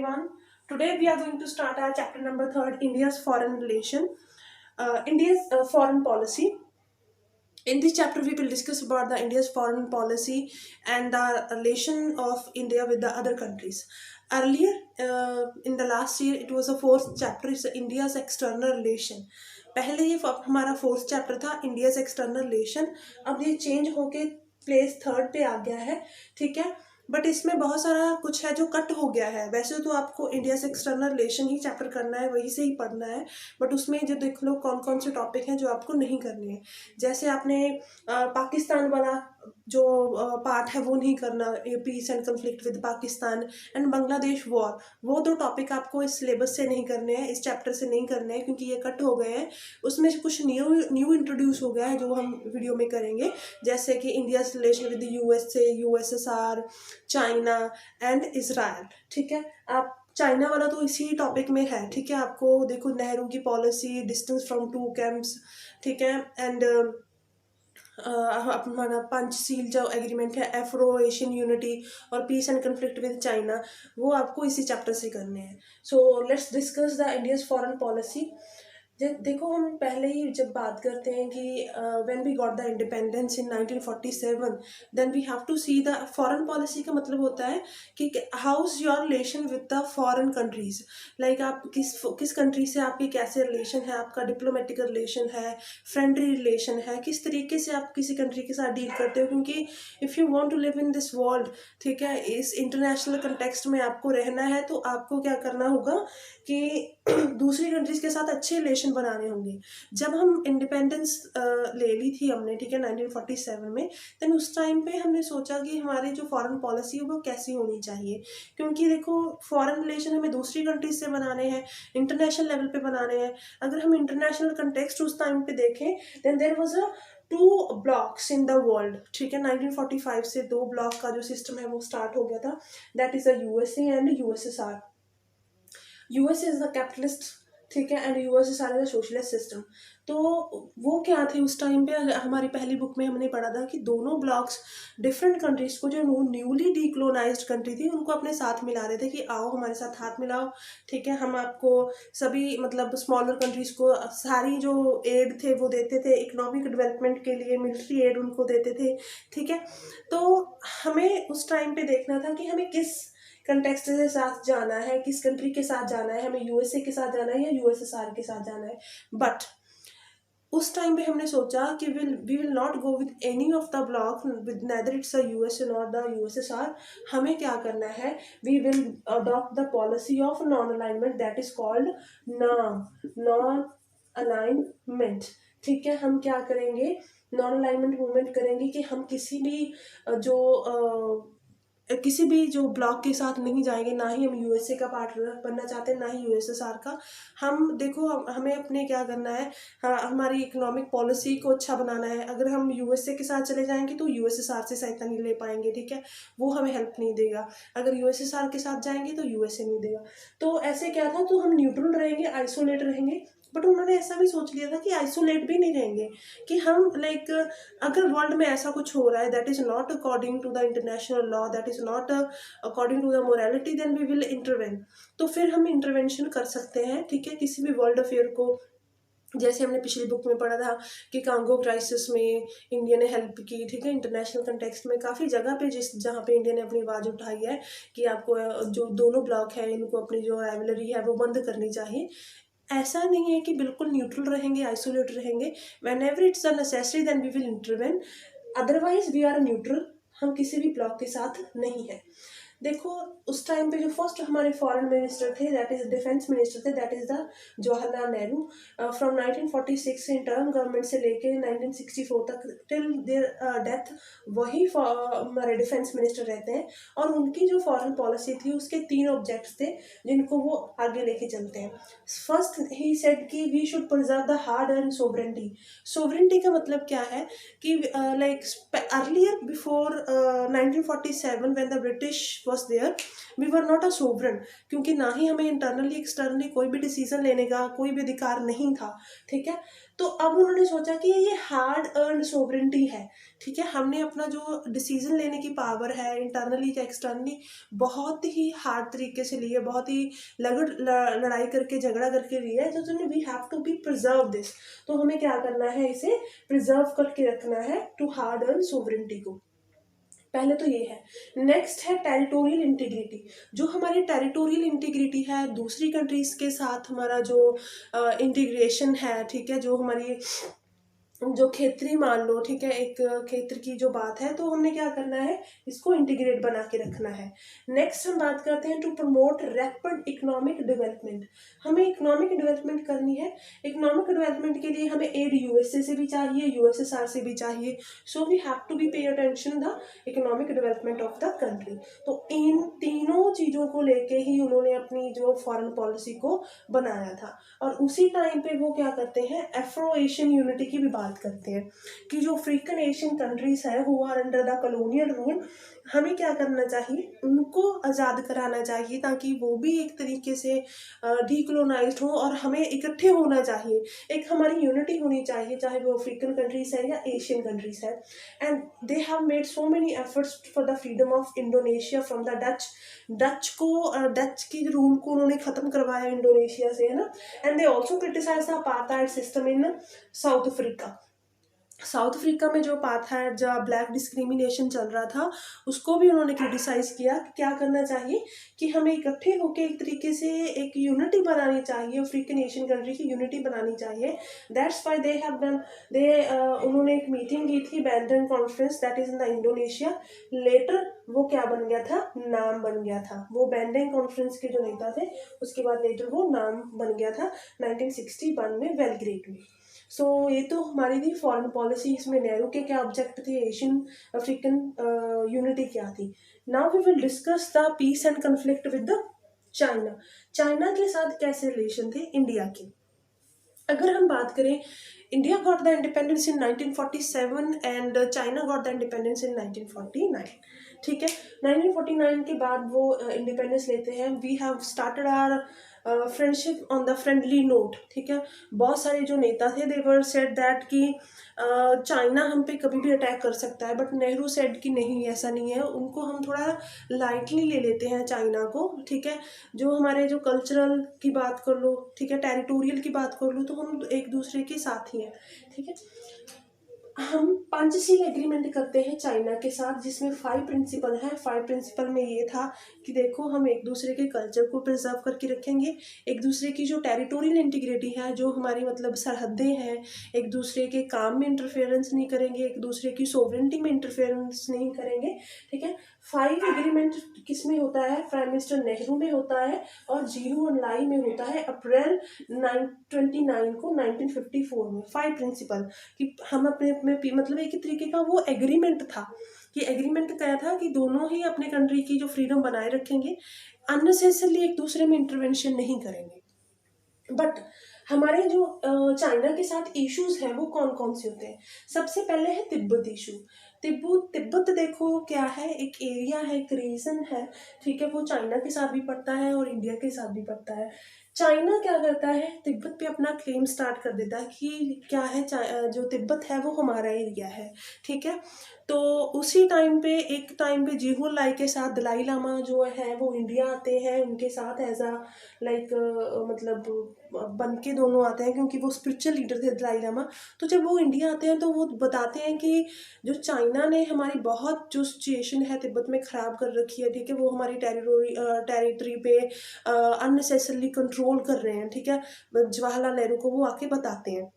everyone. Today we are going to start our chapter number 3, India's foreign relation, India's foreign policy. In this chapter, we will discuss about the India's foreign policy and the relation of India with the other countries. Earlier, in the last year, it was a fourth chapter. It's India's external relation. पहले ये हमारा fourth chapter था India's external relation. अब ये change होके place third पे आ गया है. ठीक है, बट इसमें बहुत सारा कुछ है जो कट हो गया है. वैसे तो आपको इंडिया से एक्सटर्नल रिलेशन ही चैप्टर करना है, वही से ही पढ़ना है, बट उसमें जो देख लो कौन कौन से टॉपिक हैं जो आपको नहीं करने हैं. जैसे आपने पाकिस्तान वाला जो पार्ट है वो नहीं करना, peace and conflict with Pakistan and Bangladesh war, वो दो टॉपिक आपको इस सिलेबस से नहीं करने हैं, इस चैप्टर से नहीं करने हैं, क्योंकि ये कट हो गए हैं. उसमें कुछ न्यू इंट्रोड्यूस हो गया है जो हम वीडियो में करेंगे, जैसे कि India relation with USA, USSR, China and Israel. ठीक है, आप चाइना वाला तो इसी टॉपिक में है. ठीक है, आपको देखो नेहरू की policy, distance from two camps, ठीक है, एंड हमारा पंचशील जो एग्रीमेंट है, एफ्रो एशियन यूनिटी और peace and conflict with China, वो आपको इसी चैप्टर से करने हैं. So let's discuss the India's foreign policy. देखो, हम पहले ही जब बात करते हैं कि when we got the independence in 1947, then we have to see the foreign policy. का मतलब होता है कि how is your relation with the foreign countries. Like आप किस कंट्री से आपकी कैसे रिलेशन है, आपका डिप्लोमेटिक रिलेशन है, फ्रेंडली रिलेशन है, किस तरीके से आप किसी कंट्री के साथ डील करते हो. क्योंकि if you want to live in this world, ठीक है, इस इंटरनेशनल कंटेक्स्ट में आपको रहना है, तो आपको क्या करना होगा कि दूसरी कंट्रीज के साथ अच्छे रिलेशन बनाने होंगे. जब हम इंडिपेंडेंस ले ली थी हमने, ठीक है, 1947 में, देन उस टाइम पे हमने सोचा कि हमारी जो फॉरेन पॉलिसी है वो कैसी होनी चाहिए. क्योंकि देखो, फॉरेन रिलेशन हमें दूसरी कंट्रीज से बनाने हैं, इंटरनेशनल लेवल पे बनाने हैं. अगर हम इंटरनेशनल कंटेक्स्ट उस टाइम पे देखें, then there was a two blocks in the world. ठीक है, 1945 से दो ब्लॉक का जो सिस्टम है वो स्टार्ट हो गया था. That is the USA and USSR. US is the capitalist, ठीक है, and USSR is the socialist system. तो वो क्या थे उस टाइम पे, हमारी पहली बुक में हमने पढ़ा था कि दोनों ब्लॉक्स डिफरेंट कंट्रीज को, जो न्यूली डीकोलोनाइज्ड कंट्री थी, उनको अपने साथ मिला रहे थे कि आओ हमारे साथ हाथ मिलाओ. ठीक है, हम आपको सभी मतलब स्मॉलर कंट्रीज को सारी जो एड थे वो देते थे, इकोनॉमिक डेवलपमेंट के लिए मिलिट्री एड उनको देते थे. ठीक है, तो हमें उस टाइम पे देखना था कि हमें किस कंटेक्स्ट के साथ जाना है, किस कंट्री के साथ जाना है, हमें यूएसए के साथ जाना है या यूएसएसआर के साथ जाना है. बट उस टाइम पे हमने सोचा कि we will not go with any of the block, with neither it's a USA not the USSR. हमें क्या करना है, we will adopt the policy of non alignment, that is called non alignment. ठीक है, हम क्या करेंगे, नॉन अलाइनमेंट मूवमेंट करेंगे कि हम किसी भी किसी भी जो ब्लॉक के साथ नहीं जाएंगे. ना ही हम यूएसए का पार्टनर बनना चाहते हैं, ना ही यूएसएसआर का. हम देखो, हमें अपने क्या करना है, हमारी इकोनॉमिक पॉलिसी को अच्छा बनाना है. अगर हम यूएसए के साथ चले जाएंगे तो यूएसएसआर से सहायता नहीं ले पाएंगे. ठीक है, वो हमें हेल्प नहीं देगा. अगर यूएसएसआर के साथ जाएंगे तो यूएसए नहीं देगा. तो ऐसे क्या था, तो हम न्यूट्रल रहेंगे, आइसोलेट रहेंगे. बट उन्होंने ऐसा भी सोच लिया था कि आइसोलेट भी नहीं रहेंगे, कि हम लाइक अगर वर्ल्ड में ऐसा कुछ हो रहा है that is not according to the international law, that is not according to the morality, then we will intervene. तो फिर हम इंटरवेंशन कर सकते हैं. ठीक है, किसी भी वर्ल्ड अफेयर को, जैसे हमने पिछली बुक में पढ़ा था कि कांगो क्राइसिस में इंडिया ने हेल्प की. ठीक है, इंटरनेशनल कंटेक्स्ट में काफ़ी जगह पे जहाँ पे इंडिया ने अपनी आवाज़ उठाई है कि आपको जो दोनों ब्लॉक है इनको अपनी जो राइवलरी है वो बंद करनी चाहिए. ऐसा नहीं है कि बिल्कुल न्यूट्रल रहेंगे, आइसोलेट रहेंगे. Whenever it's a necessary then we will intervene, otherwise we are neutral. हम किसी भी ब्लॉक के साथ नहीं है. देखो, उस टाइम पे जो फर्स्ट हमारे फॉरेन मिनिस्टर थे, दैट इज डिफेंस मिनिस्टर थे, that is the Jawaharlal Nehru. From 1946 interim government से लेके 1964 तक टिल देयर डेथ वही हमारे डिफेंस मिनिस्टर रहते हैं. और उनकी जो फॉरेन पॉलिसी थी उसके 3 ऑब्जेक्ट्स थे जिनको वो आगे लेके चलते हैं. फर्स्ट ही सेड कि we should preserve the hard earn sovereignty. Sovereignty का मतलब क्या है कि like earlier before 1947 when the British was there, we were not a sovereign, क्योंकि ना ही हमें इंटरनली एक्सटर्नली कोई भी डिसीजन लेने का कोई भी अधिकार नहीं था, ठीक है। तो अब उन्होंने सोचा कि ये हार्ड अर्न सोवरेंटी है, ठीक है, हमने अपना जो डिसीजन लेने की पावर है इंटरनली या एक्सटर्नली बहुत ही हार्ड तरीके से ली है, बहुत ही लड़ाई करके झगड़ा करके लिया है, तो we have to be preserve this, तो हमें क्या करना है, इसे प्रिजर्व करके रखना है टू हार्ड अर्न सोवरेंटी को। पहले तो ये है। नेक्स्ट है टेरिटोरियल इंटीग्रिटी। जो हमारी टेरिटोरियल इंटीग्रिटी है, दूसरी कंट्रीज के साथ हमारा जो इंटीग्रेशन है, ठीक है, जो हमारी जो क्षेत्रीय मान लो, ठीक है, एक क्षेत्र की जो बात है, तो हमने क्या करना है, इसको इंटीग्रेट बना के रखना है। नेक्स्ट हम बात करते हैं to promote rapid economic development. हमें इकोनॉमिक डेवलपमेंट करनी है। इकोनॉमिक डेवलपमेंट के लिए हमें एड यूएसए से भी चाहिए, यूएसएसआर से भी चाहिए, so we have to be pay attention the economic development of the country. तो इन तीनों चीज़ों को लेके ही उन्होंने अपनी जो फॉरेन पॉलिसी को बनाया था। और उसी टाइम पे वो क्या करते हैं, एफ्रो एशियन यूनिटी की भी बात करते हैं कि जो अफ्रीकन एशियन कंट्रीज है who are under the colonial rule, हमें क्या करना चाहिए, उनको आज़ाद कराना चाहिए, ताकि वो भी एक तरीके से डीकोलोनाइज्ड हो, और हमें इकट्ठे होना चाहिए, एक हमारी यूनिटी होनी चाहिए, चाहे वो अफ्रीकन कंट्रीज है या एशियन कंट्रीज है। And they have made so many efforts for the freedom of Indonesia from the Dutch की रूल को उन्होंने ख़त्म करवाया इंडोनेशिया से, है ना। And they also criticise the apartheid system in South Africa. South Africa में जो अपार्थाइड, जो ब्लैक डिस्क्रिमिनेशन चल रहा था, उसको भी उन्होंने क्रिटिसाइज किया कि क्या करना चाहिए, कि हमें इकट्ठे होकर एक तरीके से एक यूनिटी बनानी चाहिए, अफ्रीकन एशियन कंट्री की यूनिटी बनानी चाहिए। That's why they have done, उन्होंने एक मीटिंग की थी, Bandung conference, that is in the Indonesia. Later वो क्या बन गया था, नाम बन गया था, वो बैंडन कॉन्फ्रेंस के जो नेता थे, उसके बाद लेटर वो नाम बन गया था 1961 में बेलग्रेड में। सो ये तो हमारी थी फॉरेन पॉलिसी। इसमें नेहरू के क्या ऑब्जेक्ट थे, एशियन अफ्रीकन यूनिटी क्या थी। Now we will discuss the peace and conflict with the China. China के साथ कैसे रिलेशन थे इंडिया के। अगर हम बात करें, India got the independence in 1947 and China got the independence इन 1949, ठीक है। 1949 के बाद वो इंडिपेंडेंस लेते हैं। We have started our friendship on the friendly note, ठीक है। बहुत सारे जो नेता थे, दे वर सेड दैट कि चाइना हम पे कभी भी अटैक कर सकता है, बट नेहरू सेड कि नहीं, ऐसा नहीं है, उनको हम थोड़ा लाइटली ले लेते हैं चाइना को, ठीक है। जो हमारे जो कल्चरल की बात कर लो, ठीक है, टेरिटोरियल की बात कर लो, तो हम एक दूसरे के साथ ही हैं, ठीक है। हम पंचशील एग्रीमेंट करते हैं चाइना के साथ, जिसमें 5 प्रिंसिपल है। 5 प्रिंसिपल में ये था कि देखो, हम एक दूसरे के कल्चर को प्रिजर्व करके रखेंगे, एक दूसरे की जो टेरिटोरियल इंटीग्रिटी है, जो हमारी मतलब सरहदें हैं, एक दूसरे के काम में इंटरफेरेंस नहीं करेंगे, एक दूसरे की सोवरेंटी में इंटरफेरेंस नहीं करेंगे, ठीक है। 5 एग्रीमेंट किस में होता है, प्राइम मिनिस्टर नेहरू में होता है, और जीरो लाई में होता है अप्रैल 29 को 1954 में। 5 प्रिंसिपल कि हम अपने मतलब एक ही तरीके का वो एग्रीमेंट था, कि एग्रीमेंट क्या था कि दोनों ही अपने कंट्री की जो फ्रीडम बनाए रखेंगे, अननेसेसरली एक दूसरे में इंटरवेंशन नहीं करेंगे। बट हमारे जो चाइना के साथ इश्यूज हैं वो कौन कौन से होते हैं। सबसे पहले है तिब्बत इशू। तिब्बत देखो क्या है, एक एरिया है, एक रीजन है, ठीक है। वो चाइना के साथ भी पड़ता है और इंडिया के साथ भी पड़ता है। चाइना क्या करता है, तिब्बत पे अपना क्लेम स्टार्ट कर देता है कि क्या है, जो तिब्बत है वो हमारा एरिया है, ठीक है। तो उसी टाइम पे, एक टाइम पे जीहुन लाई के साथ दलाई लामा जो है वो इंडिया आते हैं, उनके साथ एज अ लाइक मतलब बन के दोनों आते हैं, क्योंकि वो स्पिरिचुअल लीडर थे दलाई लामा। तो जब वो इंडिया आते हैं तो वो बताते हैं कि जो चाइना ने हमारी बहुत जो सिचुएशन है तिब्बत में ख़राब कर रखी है, ठीक है, वो हमारी टेरिटरी पे अननेसेसरली कंट्रोल कर रहे हैं, ठीक है। जवाहरलाल नेहरू को वो आके बताते हैं।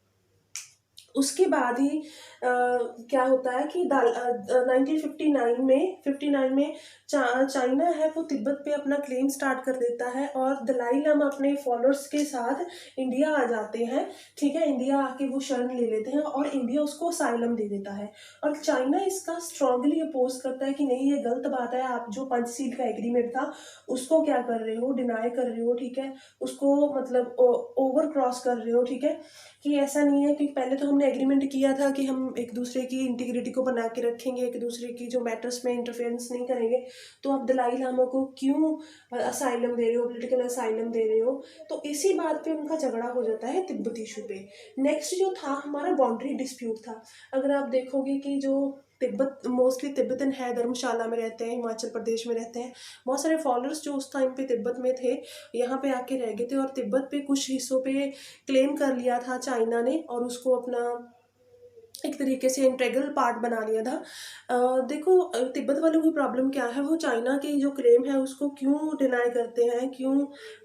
उसके बाद ही क्या होता है कि 1959 में चाइना है वो तिब्बत पे अपना क्लेम स्टार्ट कर देता है, और दलाई लामा अपने फॉलोअर्स के साथ इंडिया आ जाते हैं, ठीक है। इंडिया आके वो शरण ले लेते हैं और इंडिया उसको असाइलम दे देता है, और चाइना इसका स्ट्रांगली अपोज करता है कि नहीं, ये गलत बात है, आप जो पंचशील का एग्रीमेंट था उसको क्या कर रहे हो, डिनाई कर रहे हो, ठीक है, उसको मतलब ओवर क्रॉस कर रहे हो, ठीक है, कि ऐसा नहीं है कि पहले तो हमने हमने एग्रीमेंट किया था कि हम एक दूसरे की इंटीग्रिटी को बना के रखेंगे, एक दूसरे की जो मैटर्स में इंटरफेरेंस नहीं करेंगे, तो आप दलाई लामा को क्यों असाइलम दे रहे हो, पॉलिटिकल असाइलम दे रहे हो? तो इसी बात पे उनका झगड़ा हो जाता है तिब्बत इशू पे। नेक्स्ट जो था हमारा बाउंड्री डिस्प्यूट था। अगर आप देखोगे कि जो तिब्बत, मोस्टली तिब्बतन है, धर्मशाला में रहते हैं, हिमाचल प्रदेश में रहते हैं, बहुत सारे फॉलोअर्स जो उस टाइम पे तिब्बत में थे यहाँ पे आके रह गए थे, और तिब्बत पे कुछ हिस्सों पे क्लेम कर लिया था चाइना ने और उसको अपना एक तरीके से इंटेग्रल पार्ट बना लिया था। देखो तिब्बत वालों की प्रॉब्लम क्या है, वो चाइना के जो क्लेम है उसको क्यों डिनाई करते हैं, क्यों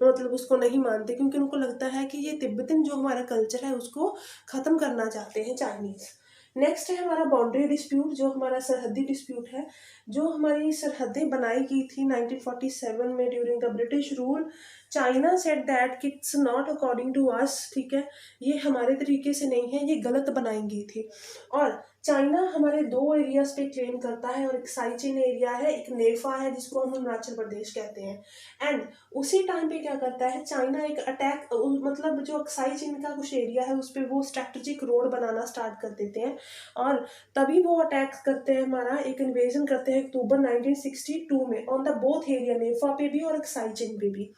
मतलब उसको नहीं मानते, क्योंकि उनको लगता है कि ये तिब्बतन जो हमारा कल्चर है उसको ख़त्म करना चाहते हैं चाइनीज़। नेक्स्ट है हमारा बाउंड्री डिस्प्यूट, जो हमारा सरहदी डिस्प्यूट है। जो हमारी सरहदें बनाई गई थी 1947 में during the British rule, China said that it's not according to us, ठीक है, ये हमारे तरीके से नहीं है, ये गलत बनाई गई थी। और चाइना हमारे दो एरियाज पे क्लेम करता है, और एक साइचिन एरिया है, एक नेफा है जिसको हम अरुणाचल प्रदेश कहते हैं। एंड उसी टाइम पे क्या करता है चाइना, एक अटैक, मतलब जो साइचिन का कुछ एरिया है उस पर वो स्ट्रैटेजिक रोड बनाना स्टार्ट कर देते हैं, और तभी वो अटैक करते हैं, हमारा एक इन्वेजन करते हैं अक्टूबर 1962 में ऑन द बोथ एरिया, नेफा पे भी और एक साइचिन पे भी।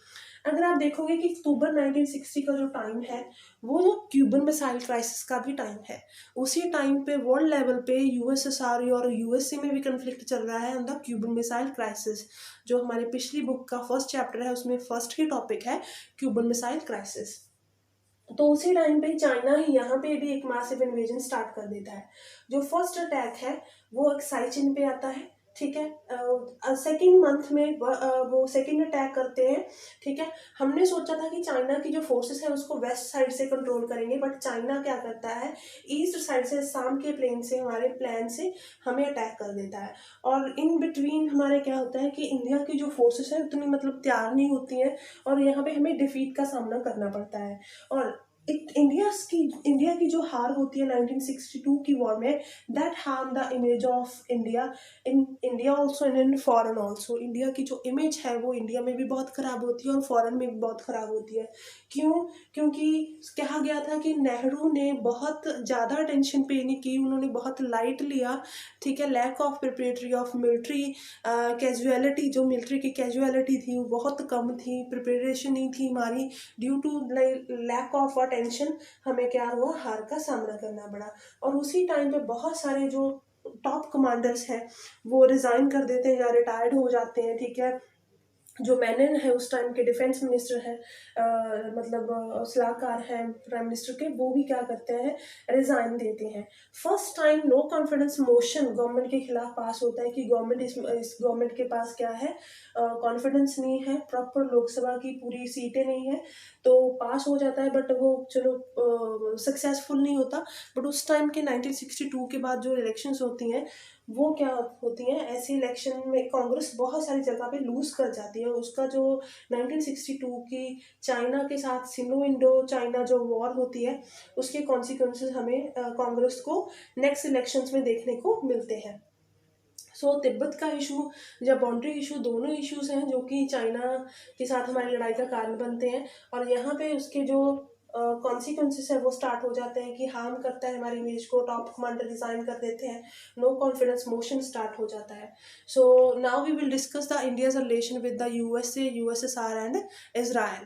अगर आप देखोगे कि अक्टूबर 1960 का जो टाइम है वो जो क्यूबन मिसाइल क्राइसिस का भी टाइम है, उसी टाइम पे वर्ल्ड लेवल पे यूएसएसआर और यूएसए में भी कन्फ्लिक्ट चल रहा है on the Cuban missile crisis. जो हमारी पिछली बुक का फर्स्ट चैप्टर है उसमें फर्स्ट ही टॉपिक है क्यूबन मिसाइल क्राइसिस। तो उसी टाइम पे चाइना ही यहाँ पे भी एक मासिव इन्वेजन स्टार्ट कर देता है। जो फर्स्ट अटैक है वो एक साइचिन पे आता है, ठीक है। सेकेंड मंथ में वो सेकेंड अटैक करते हैं, ठीक है। हमने सोचा था कि चाइना की जो फोर्सेस है उसको वेस्ट साइड से कंट्रोल करेंगे, बट चाइना क्या करता है ईस्ट साइड से, शाम के प्लेन से, हमारे प्लान से हमें अटैक कर देता है। और इन बिटवीन हमारे क्या होता है कि इंडिया की जो फोर्सेस है उतनी मतलब तैयार नहीं होती हैं, और यहाँ पे हमें डिफीट का सामना करना पड़ता है। और इंडिया की जो हार होती है 1962 की वॉर में, that harm the image of India in India also and in foreign also. India की जो इमेज है वो इंडिया में भी बहुत ख़राब होती है और फॉरेन में भी बहुत ख़राब होती है। क्यों? क्योंकि कहा गया था कि नेहरू ने बहुत ज़्यादा अटेंशन पे नहीं की, उन्होंने बहुत लाइट लिया, ठीक है। Lack of preparatory of military casualty, जो मिलिट्री की कैजुअलिटी थी वो बहुत कम थी, प्रिपरेशन नहीं थी हमारी, due to lack of attention हमें क्या हुआ, हार का सामना करना पड़ा। और उसी टाइम पे बहुत सारे जो टॉप कमांडर्स हैं वो रिज़ाइन कर देते हैं या रिटायर्ड हो जाते हैं, ठीक है। जो मैनन है उस टाइम के डिफेंस मिनिस्टर है, मतलब सलाहकार हैं प्राइम मिनिस्टर के, वो भी क्या करते हैं, रिजाइन देते हैं। First time no confidence motion government के खिलाफ पास होता है कि गवर्नमेंट इस गवर्नमेंट के पास क्या है, कॉन्फिडेंस नहीं है, प्रॉपर लोकसभा की पूरी सीटें नहीं है, तो पास हो जाता है, बट वो चलो सक्सेसफुल नहीं होता। बट उस टाइम के 1962 के बाद जो इलेक्शंस होती हैं वो क्या होती हैं, ऐसे इलेक्शन में कांग्रेस बहुत सारी जगह पे लूज कर जाती है। उसका जो 1962 की चाइना के साथ सिनो इंडो चाइना जो वॉर होती है उसके कॉन्सिक्वेंसेस हमें कांग्रेस को नेक्स्ट इलेक्शंस में देखने को मिलते हैं। सो तिब्बत का इशू या बाउंड्री इशू, दोनों इश्यूज हैं जो कि चाइना के साथ हमारी लड़ाई का कारण बनते हैं, और यहाँ पे उसके जो कॉन्सिक्वेंसेस है वो स्टार्ट हो जाते हैं कि हार्म करता है हमारी इमेज को, टॉप कमांडर रिजाइन कर देते हैं, नो कॉन्फिडेंस मोशन स्टार्ट हो जाता है। So now we will discuss the India's relation with the USA, USSR and Israel.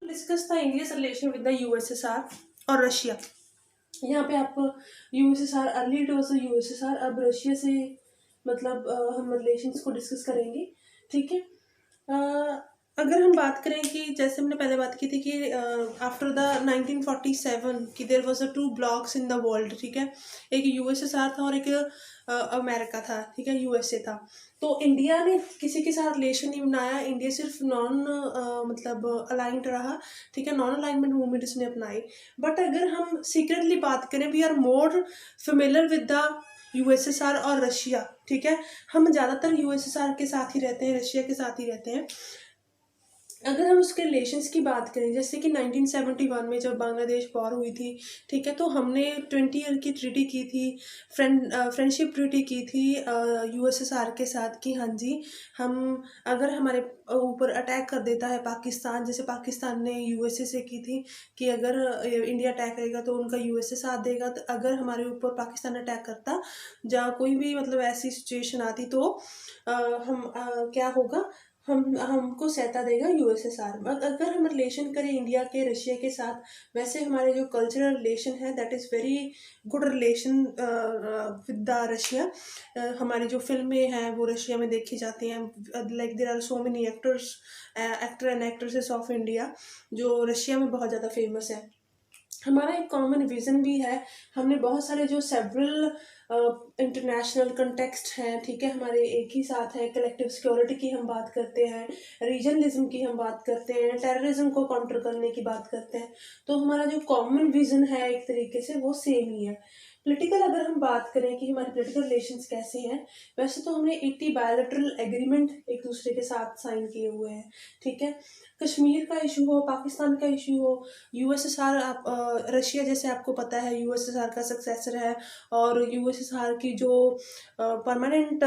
Discuss the India's relation with the USSR और रशिया। यहाँ पे आप USSR, early it was USSR, अब Russia से मतलब हम रिलेशंस को डिस्कस करेंगे, ठीक है। अगर हम बात करें कि जैसे हमने पहले बात की थी कि आफ्टर द 1947 कि there was a two blocks in the world, ठीक है। एक यूएसएसआर था और एक अमेरिका था, ठीक है, यूएसए था। तो इंडिया ने किसी के साथ रिलेशन नहीं बनाया, इंडिया सिर्फ नॉन मतलब अलाइंड रहा, ठीक है, नॉन अलाइनमेंट मूवमेंट इसने अपनाई। बट अगर हम सीक्रेटली बात करें, we are more familiar with the USSR और रशिया, ठीक है। हम ज़्यादातर यूएसएसआर के साथ ही रहते हैं, रशिया के साथ ही रहते हैं। अगर हम उसके रिलेशंस की बात करें, जैसे कि 1971 में जब बांग्लादेश वॉर हुई थी, ठीक है, तो हमने 20 ईयर की ट्रीटी की थी, फ्रेंडशिप ट्रीटी की थी यूएसएसआर के साथ, कि हाँ जी, हम अगर हमारे ऊपर अटैक कर देता है पाकिस्तान, जैसे पाकिस्तान ने यूएसए से की थी कि अगर इंडिया अटैक करेगा तो उनका यूएसए साथ देगा, तो अगर हमारे ऊपर पाकिस्तान अटैक करता, जहाँ कोई भी मतलब ऐसी सिचुएशन आती, तो क्या होगा, हम हमको सहायता देगा यूएसएसआर। अगर हम रिलेशन करें इंडिया के रशिया के साथ, वैसे हमारे जो कल्चरल रिलेशन है that is very good relation with the Russia. हमारी जो फिल्में हैं वो रशिया में देखी जाती हैं, like there are so many actor and actresses of India जो रशिया में बहुत ज़्यादा फेमस है। हमारा एक कॉमन विजन भी है, हमने बहुत सारे जो सेवरल इंटरनेशनल कंटेक्स्ट हैं, ठीक है, हमारे एक ही साथ है, कलेक्टिव सिक्योरिटी की हम बात करते हैं, रीजनलिज्म की हम बात करते हैं, टेररिज्म को काउंटर करने की बात करते हैं, तो हमारा जो कॉमन विजन है एक तरीके से वो सेम ही है। पॉलिटिकल अगर हम बात करें कि हमारे पॉलिटिकल रिलेशंस कैसे हैं, वैसे तो हमने 80 बायोलेटरल एग्रीमेंट एक दूसरे के साथ साइन किए हुए हैं, ठीक है। कश्मीर का इशू हो, पाकिस्तान का इशू हो, यूएसएसआर, आप रशिया जैसे आपको पता है यूएसएसआर का सक्सेसर है, और यूएसएसआर की जो परमानेंट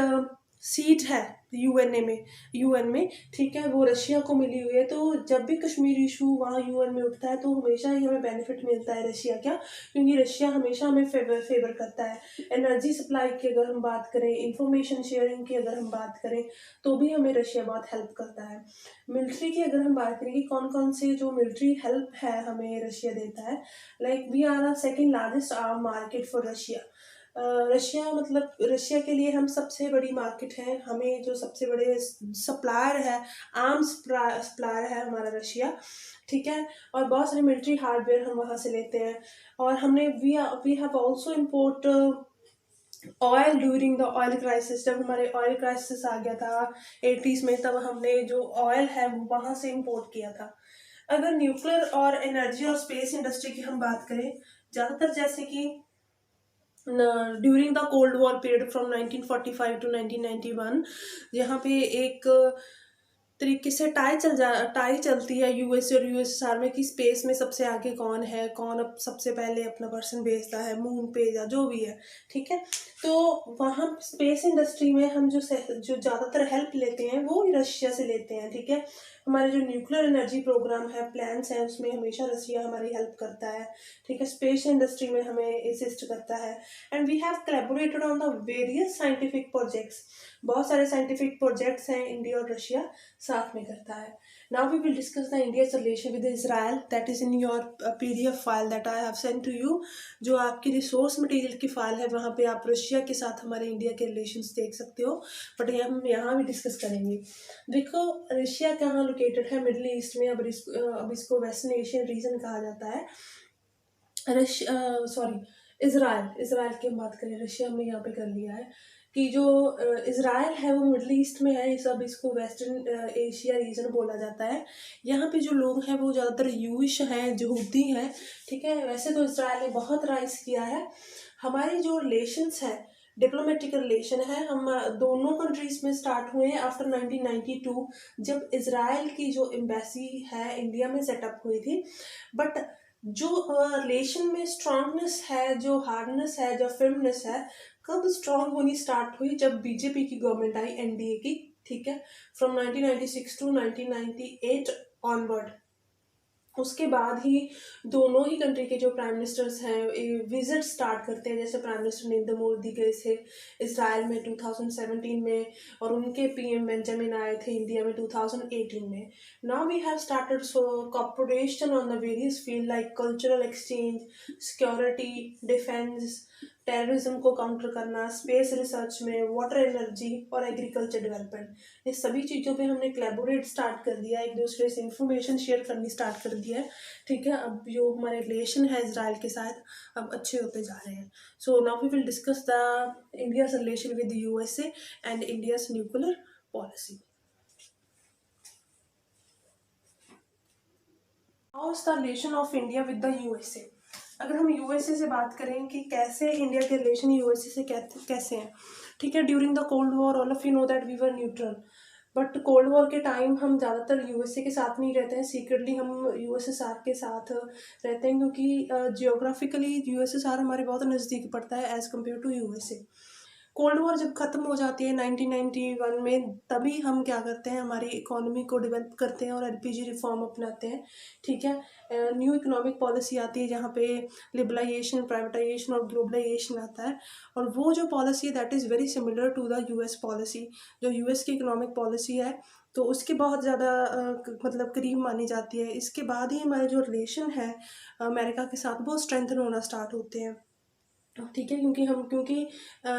सीट है यूएन में, ठीक है, वो रशिया को मिली हुई है। तो जब भी कश्मीर इशू वहाँ यूएन में उठता है तो हमेशा ही हमें बेनिफिट मिलता है रशिया क्या, क्योंकि रशिया हमेशा हमें फेवर करता है। एनर्जी सप्लाई की अगर हम बात करें, इंफॉर्मेशन शेयरिंग की अगर हम बात करें, तो भी हमें रशिया बहुत हेल्प करता है। मिलिट्री की अगर हम बात करें कि कौन कौन से जो मिलिट्री हेल्प है हमें रशिया देता है, like we are second largest market for Russia. Russia मतलब रशिया के लिए हम सबसे बड़ी मार्केट है, हमें जो सबसे बड़े सप्लायर है, आर्म्स सप्लायर है हमारा रशिया, ठीक है। और बहुत सारे मिलिट्री हार्डवेयर हम वहाँ से लेते हैं। और हमने we have also import oil during the oil crisis, जब हमारे ऑयल क्राइसिस आ गया था 80s में, तब हमने जो ऑयल है वो वहाँ से इम्पोर्ट किया था। अगर न्यूक्लियर और एनर्जी और स्पेस इंडस्ट्री की हम बात करें, ज़्यादातर जैसे कि during the cold war period from 1945 to 1991, यहाँ पे एक तरीके से टाई चलती है यूएसए और यूएसएसआर में कि स्पेस में सबसे आगे कौन है, कौन अब सबसे पहले अपना पर्सन भेजता है मून पे या जो भी है, ठीक है। तो वहाँ स्पेस इंडस्ट्री में हम जो ज़्यादातर हेल्प लेते हैं वो रशिया से लेते हैं, ठीक है। हमारे जो न्यूक्लियर एनर्जी प्रोग्राम है, प्लान्स हैं, उसमें हमेशा रशिया हमारी हेल्प करता है, ठीक है। स्पेस इंडस्ट्री में हमें असिस्ट करता है। And we have collaborated on the various scientific projects, बहुत सारे साइंटिफिक प्रोजेक्ट्स हैं इंडिया और रशिया साथ में करता है। Now we will discuss the India's relation with Israel, that is in your PDF file that I have send to you. जो आपकी रिसोर्स मटेरियल की फाइल है वहाँ पे आप रशिया के साथ हमारे इंडिया के रिलेशंस देख सकते हो, बट हम यहाँ भी डिस्कस करेंगे। देखो, रशिया कहाँ लोकेटेड है, मिडल ईस्ट में। अब इसको वेस्टर्न एशियन रीजन कहा जाता है। इसराइल की हम बात करें, रशिया हमने यहाँ पे कर लिया है कि जो इसराइल है वो मिडल ईस्ट में है, सब इसको वेस्टर्न एशिया रीजन बोला जाता है। यहाँ पे जो लोग हैं वो ज़्यादातर यूइश हैं, यहूदी हैं, ठीक है। वैसे तो इसराइल ने बहुत राइज किया है। हमारी जो रिलेशंस है, डिप्लोमेटिक रिलेशन है, हम दोनों कंट्रीज में स्टार्ट हुए हैं आफ्टर 1992, जब इसराइल की जो एम्बेसी है इंडिया में सेटअप हुई थी। बट जो रिलेशन में स्ट्रांगनेस है, जो हार्डनेस है, जो फर्मनेस है, कब स्ट्रांग होनी स्टार्ट हुई, जब बीजेपी की गवर्नमेंट आई, एनडीए की, ठीक है, फ्रॉम 1996 टू 1998 ऑनवर्ड। उसके बाद ही दोनों ही कंट्री के जो प्राइम मिनिस्टर्स हैं विजिट स्टार्ट करते हैं। जैसे प्राइम मिनिस्टर नरेंद्र मोदी गए थे इसराइल में 2017 में, और उनके पीएम बेंजामिन आए थे इंडिया में 2018 में। Now we have started so cooperation on the various field like cultural exchange, security, defence, terrorism को काउंटर करना, स्पेस रिसर्च में, वाटर एनर्जी और एग्रीकल्चर डेवलपमेंट, ये सभी चीज़ों पे हमने कोलैबोरेट स्टार्ट कर दिया, एक दूसरे से इंफॉर्मेशन शेयर करनी स्टार्ट कर दिया है, ठीक है। अब जो हमारे रिलेशन है इसराइल के साथ अब अच्छे होते जा रहे हैं। So now we will discuss the India's relation with USA and India's nuclear policy. How is the relation of India with the USA. अगर हम यूएसए से बात करें कि कैसे इंडिया के रिलेशन यूएसए से कैसे हैं, ठीक है। During the cold war all of you know that we were neutral, but cold war के टाइम हम ज़्यादातर यूएसए के साथ नहीं रहते हैं, सीक्रेटली हम यूएसएसआर के साथ रहते हैं, क्योंकि जियोग्राफिकली यूएसएसआर हमारे बहुत नज़दीक पड़ता है as compare to USA. Cold war जब ख़त्म हो जाती है 1991 में, तभी हम क्या करते हैं, हमारी इकोनॉमी को डेवलप करते हैं और एलपीजी रिफॉर्म अपनाते हैं, ठीक है। न्यू इकोनॉमिक पॉलिसी आती है जहाँ पे लिबरलाइजेशन, प्राइवेटाइजेशन और ग्लोबलाइजेशन आता है, और वो जो पॉलिसी है that is very similar to the US policy. जो यूएस की इकोनॉमिक पॉलिसी है तो उसके बहुत ज़्यादा मतलब करीब मानी जाती है। इसके बाद ही हमारे जो रिलेशन है अमेरिका के साथ वो स्ट्रेंथन होना स्टार्ट होते हैं, ठीक है। क्योंकि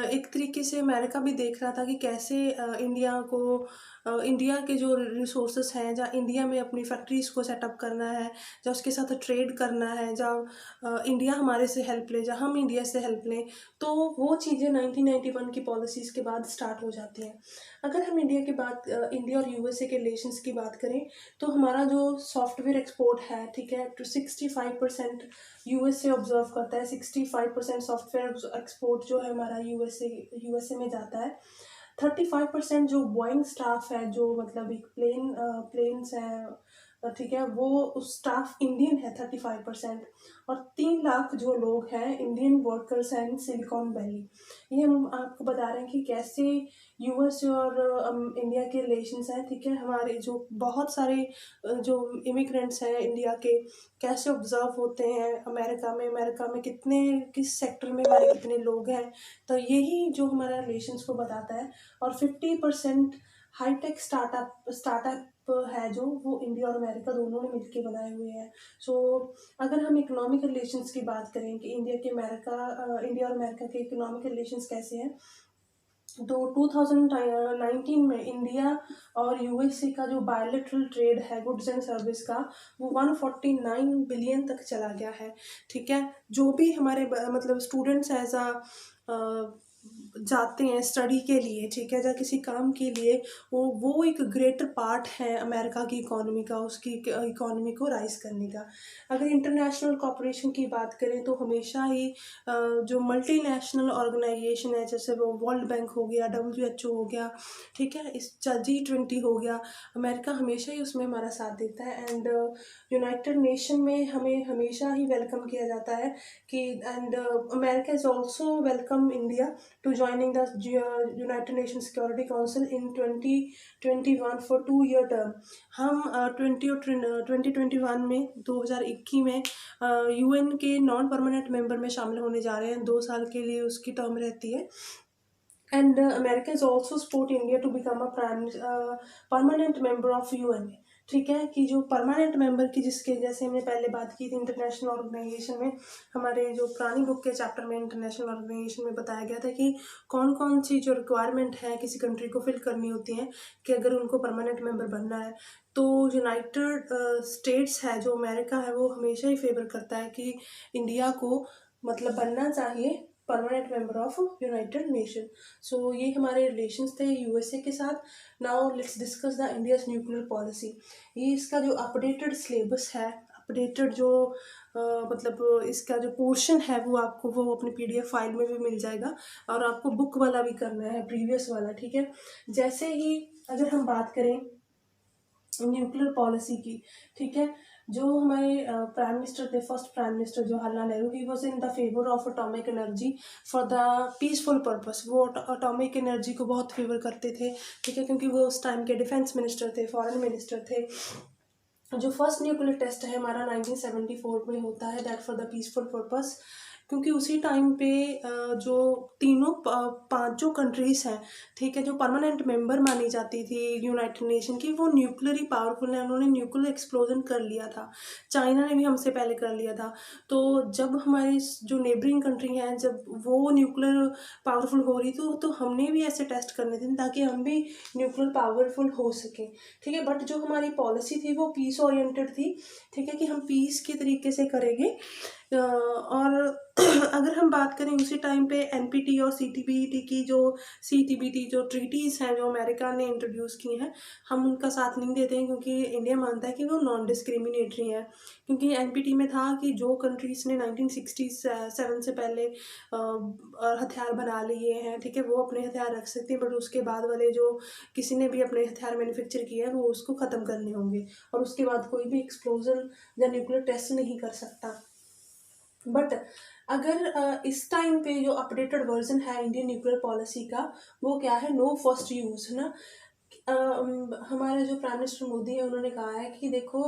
एक तरीके से अमेरिका भी देख रहा था कि कैसे इंडिया के जो रिसोर्सेस हैं, जहाँ इंडिया में अपनी फैक्ट्रीज़ को सेटअप करना है, जहाँ उसके साथ ट्रेड करना है, जहाँ इंडिया हमारे से हेल्प ले, जहाँ हम इंडिया से हेल्प लें, तो वो चीज़ें 1991 की पॉलिसीज़ के बाद स्टार्ट हो जाती हैं। अगर हम इंडिया और यूएसए के रिलेशंस की बात करें, तो हमारा जो सॉफ्टवेयर एक्सपोर्ट है, ठीक है, तो 65% यूएसए ऑब्जर्व करता है। 65% सॉफ्टवेयर एक्सपोर्ट जो है हमारा यूएसए में जाता है। 35% जो बोइंग स्टाफ है, जो मतलब एक प्लेन्स हैं, ठीक है, वो उस स्टाफ इंडियन है 35%। और 3 लाख जो लोग हैं इंडियन वर्कर्स हैं इन सिलिकॉन वैली। ये हम आपको बता रहे हैं कि कैसे यूएस और इंडिया के रिलेशंस हैं, ठीक है। हमारे जो बहुत सारे जो इमिग्रेंट्स हैं इंडिया के, कैसे ऑब्जर्व होते हैं अमेरिका में किस सेक्टर में हमारे कितने लोग हैं, तो यही जो हमारा रिलेशंस को बताता है। और 50% हाईटेक स्टार्टअप है जो वो इंडिया और अमेरिका दोनों ने मिलकर बनाए हुए हैं। सो अगर हम इकोनॉमिक रिलेशंस की बात करें कि इंडिया और अमेरिका के इकोनॉमिक रिलेशंस कैसे हैं, तो 2019 में इंडिया और यूएसए का जो बायलैटरल ट्रेड है गुड्स एंड सर्विस का, वो 149 बिलियन तक चला गया है, ठीक है। जो भी हमारे मतलब स्टूडेंट्स एज जाते हैं स्टडी के लिए, ठीक है, या किसी काम के लिए, वो एक ग्रेटर पार्ट है अमेरिका की इकोनॉमी का, उसकी इकोनॉमी को राइज करने का। अगर इंटरनेशनल कॉपरेशन की बात करें तो हमेशा ही जो मल्टीनेशनल ऑर्गेनाइजेशन है, जैसे वो वर्ल्ड बैंक हो गया, WHO हो गया, ठीक है, इस G20 हो गया, अमेरिका हमेशा ही उसमें हमारा साथ देता है। एंड यूनाइटेड नेशन में हमें हमेशा ही वेलकम किया जाता है कि, and America is also welcome India to joining the United Nations Security Council in 2021 for 2-year term। हम 2021 में 2021 में UN के नॉन परमानेंट मेंबर में शामिल होने जा रहे हैं। 2 साल के लिए उसकी टर्म रहती है। And America is also support India to become a permanent member of UN, ठीक है। कि जो परमानेंट मेंबर की, जिसके जैसे हमने पहले बात की थी इंटरनेशनल ऑर्गेनाइजेशन में, हमारे जो पुरानी बुक के चैप्टर में इंटरनेशनल ऑर्गेनाइजेशन में बताया गया था कि कौन कौन सी जो रिक्वायरमेंट है किसी कंट्री को फिल करनी होती हैं कि अगर उनको परमानेंट मेंबर बनना है। तो यूनाइटेड स्टेट्स है जो अमेरिका है, वो हमेशा ही फेवर करता है कि इंडिया को मतलब बनना चाहिए permanent member of United Nation. So ये हमारे रिलेशंस थे यूएसए के साथ। Now let's discuss the India's nuclear policy. ये इसका जो अपडेटेड सिलेबस है, अपडेटेड जो मतलब इसका जो पोर्शन है वो अपनी PDF फाइल में भी मिल जाएगा, और आपको बुक वाला भी करना है, प्रीवियस वाला, ठीक है। जैसे ही अगर हम बात करें न्यूक्लियर पॉलिसी की, ठीक है, जो हमारे प्राइम मिनिस्टर थे, first prime minister Jawaharlal Nehru, he was in the favour of atomic energy for the peaceful purpose. वो अटोमिक एनर्जी को बहुत फेवर करते थे, ठीक है, क्योंकि वो उस टाइम के डिफेंस मिनिस्टर थे, फॉरेन मिनिस्टर थे। जो फर्स्ट न्यूक्लियर टेस्ट है हमारा 1974 में होता है, that for the peaceful purpose, क्योंकि उसी टाइम पे जो तीनों पांचों कंट्रीज़ हैं, ठीक है, जो परमानेंट मेंबर मानी जाती थी यूनाइटेड नेशन की, वो न्यूक्लियरली पावरफुल है, उन्होंने न्यूक्लियर एक्सप्लोजन कर लिया था। चाइना ने भी हमसे पहले कर लिया था। तो जब हमारी जो नेबरिंग कंट्री हैं, जब वो न्यूक्लियर पावरफुल हो रही तो हमने भी ऐसे टेस्ट करने थे ताकि हम भी न्यूक्लियर पावरफुल हो सकें, ठीक है। बट जो हमारी पॉलिसी थी वो पीस ओरिएंटेड थी, ठीक है, कि हम पीस के तरीके से करेंगे, और अगर हम बात करें उसी टाइम पे एनपीटी और सीटीबीटी की जो सीटीबीटी जो ट्रीटीज़ हैं जो अमेरिका ने इंट्रोड्यूस की हैं, हम उनका साथ नहीं देते हैं क्योंकि इंडिया मानता है कि वो नॉन डिस्क्रिमिनेटरी हैं। क्योंकि एनपीटी में था कि जो कंट्रीज़ ने 1967 से पहले हथियार बना लिए हैं, ठीक है, वो अपने हथियार रख सकते हैं, बट उसके बाद वाले जो किसी ने भी अपने हथियार मैन्युफैक्चर किया है वो उसको ख़त्म करने होंगे, और उसके बाद कोई भी एक्सप्लोजन या न्यूक्लियर टेस्ट नहीं कर सकता। बट अगर इस टाइम पे जो अपडेटेड वर्जन है इंडियन न्यूक्लियर पॉलिसी का, वो क्या है, नो फर्स्ट यूज़, है ना। हमारे जो प्राइम मिनिस्टर मोदी है उन्होंने कहा है कि देखो,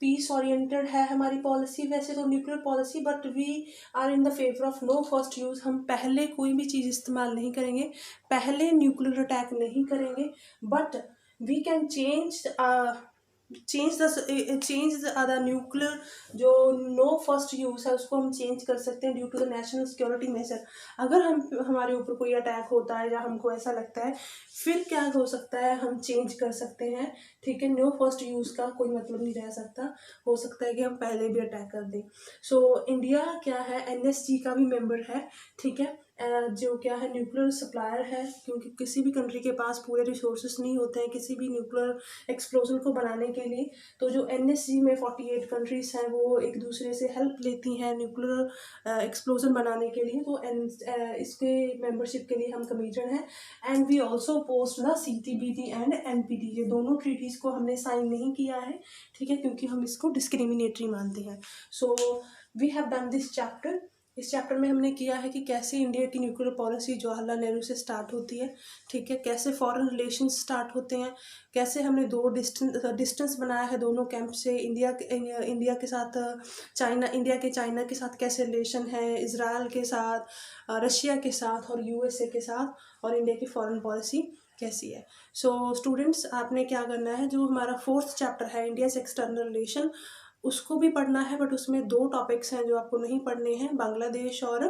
पीस ओरिएंटेड है हमारी पॉलिसी वैसे तो nuclear policy, but we are in the favour of no first use. हम पहले कोई भी चीज़ इस्तेमाल नहीं करेंगे, पहले न्यूक्लियर अटैक नहीं करेंगे, but we can change the nuclear जो नो फर्स्ट यूज़ है उसको हम चेंज कर सकते हैं due to the national security major. अगर हमारे ऊपर कोई अटैक होता है या हमको ऐसा लगता है, फिर क्या हो सकता है, हम चेंज कर सकते हैं, ठीक है। नो फर्स्ट यूज़ का कोई मतलब नहीं रह सकता, हो सकता है कि हम पहले भी अटैक कर दें। सो इंडिया क्या है, एनएसजी का भी मेंबर है, ठीक है। जो क्या है, न्यूक्लियर सप्लायर है, क्योंकि किसी भी कंट्री के पास पूरे रिसोर्सेज नहीं होते हैं किसी भी न्यूक्लियर एक्सप्लोजन को बनाने के लिए। तो जो एनएसजी में 48 कंट्रीज हैं वो एक दूसरे से हेल्प लेती हैं न्यूक्लियर एक्सप्लोजन बनाने के लिए। तो इसके मेंबरशिप के लिए हम कमिटेड हैं। And we also post the CTBT and NPT, ये दोनों ट्रीटीज को हमने साइन नहीं किया है, ठीक है, क्योंकि हम इसको डिस्क्रिमिनेटरी मानते हैं। So we have done this chapter. इस चैप्टर में हमने किया है कि कैसे इंडिया की न्यूक्लियर पॉलिसी जवाहरलाल नेहरू से स्टार्ट होती है, ठीक है, कैसे फॉरेन रिलेशन स्टार्ट होते हैं, कैसे हमने दो डिस्टेंस बनाया है दोनों कैंप से, इंडिया के साथ चाइना, इंडिया के चाइना के साथ कैसे रिलेशन है, इजराइल के साथ, रशिया के साथ और यूएसए के साथ, और इंडिया की फॉरेन पॉलिसी कैसी है। सो स्टूडेंट्स, आपने क्या करना है, जो हमारा 4th चैप्टर है इंडिया से एक्सटर्नल रिलेशन, उसको भी पढ़ना है, बट उसमें 2 टॉपिक्स हैं जो आपको नहीं पढ़ने हैं, बांग्लादेश और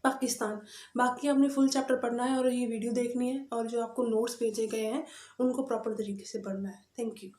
पाकिस्तान। बाकी आपने फुल चैप्टर पढ़ना है और ये वीडियो देखनी है, और जो आपको नोट्स भेजे गए हैं उनको प्रॉपर तरीके से पढ़ना है। Thank you.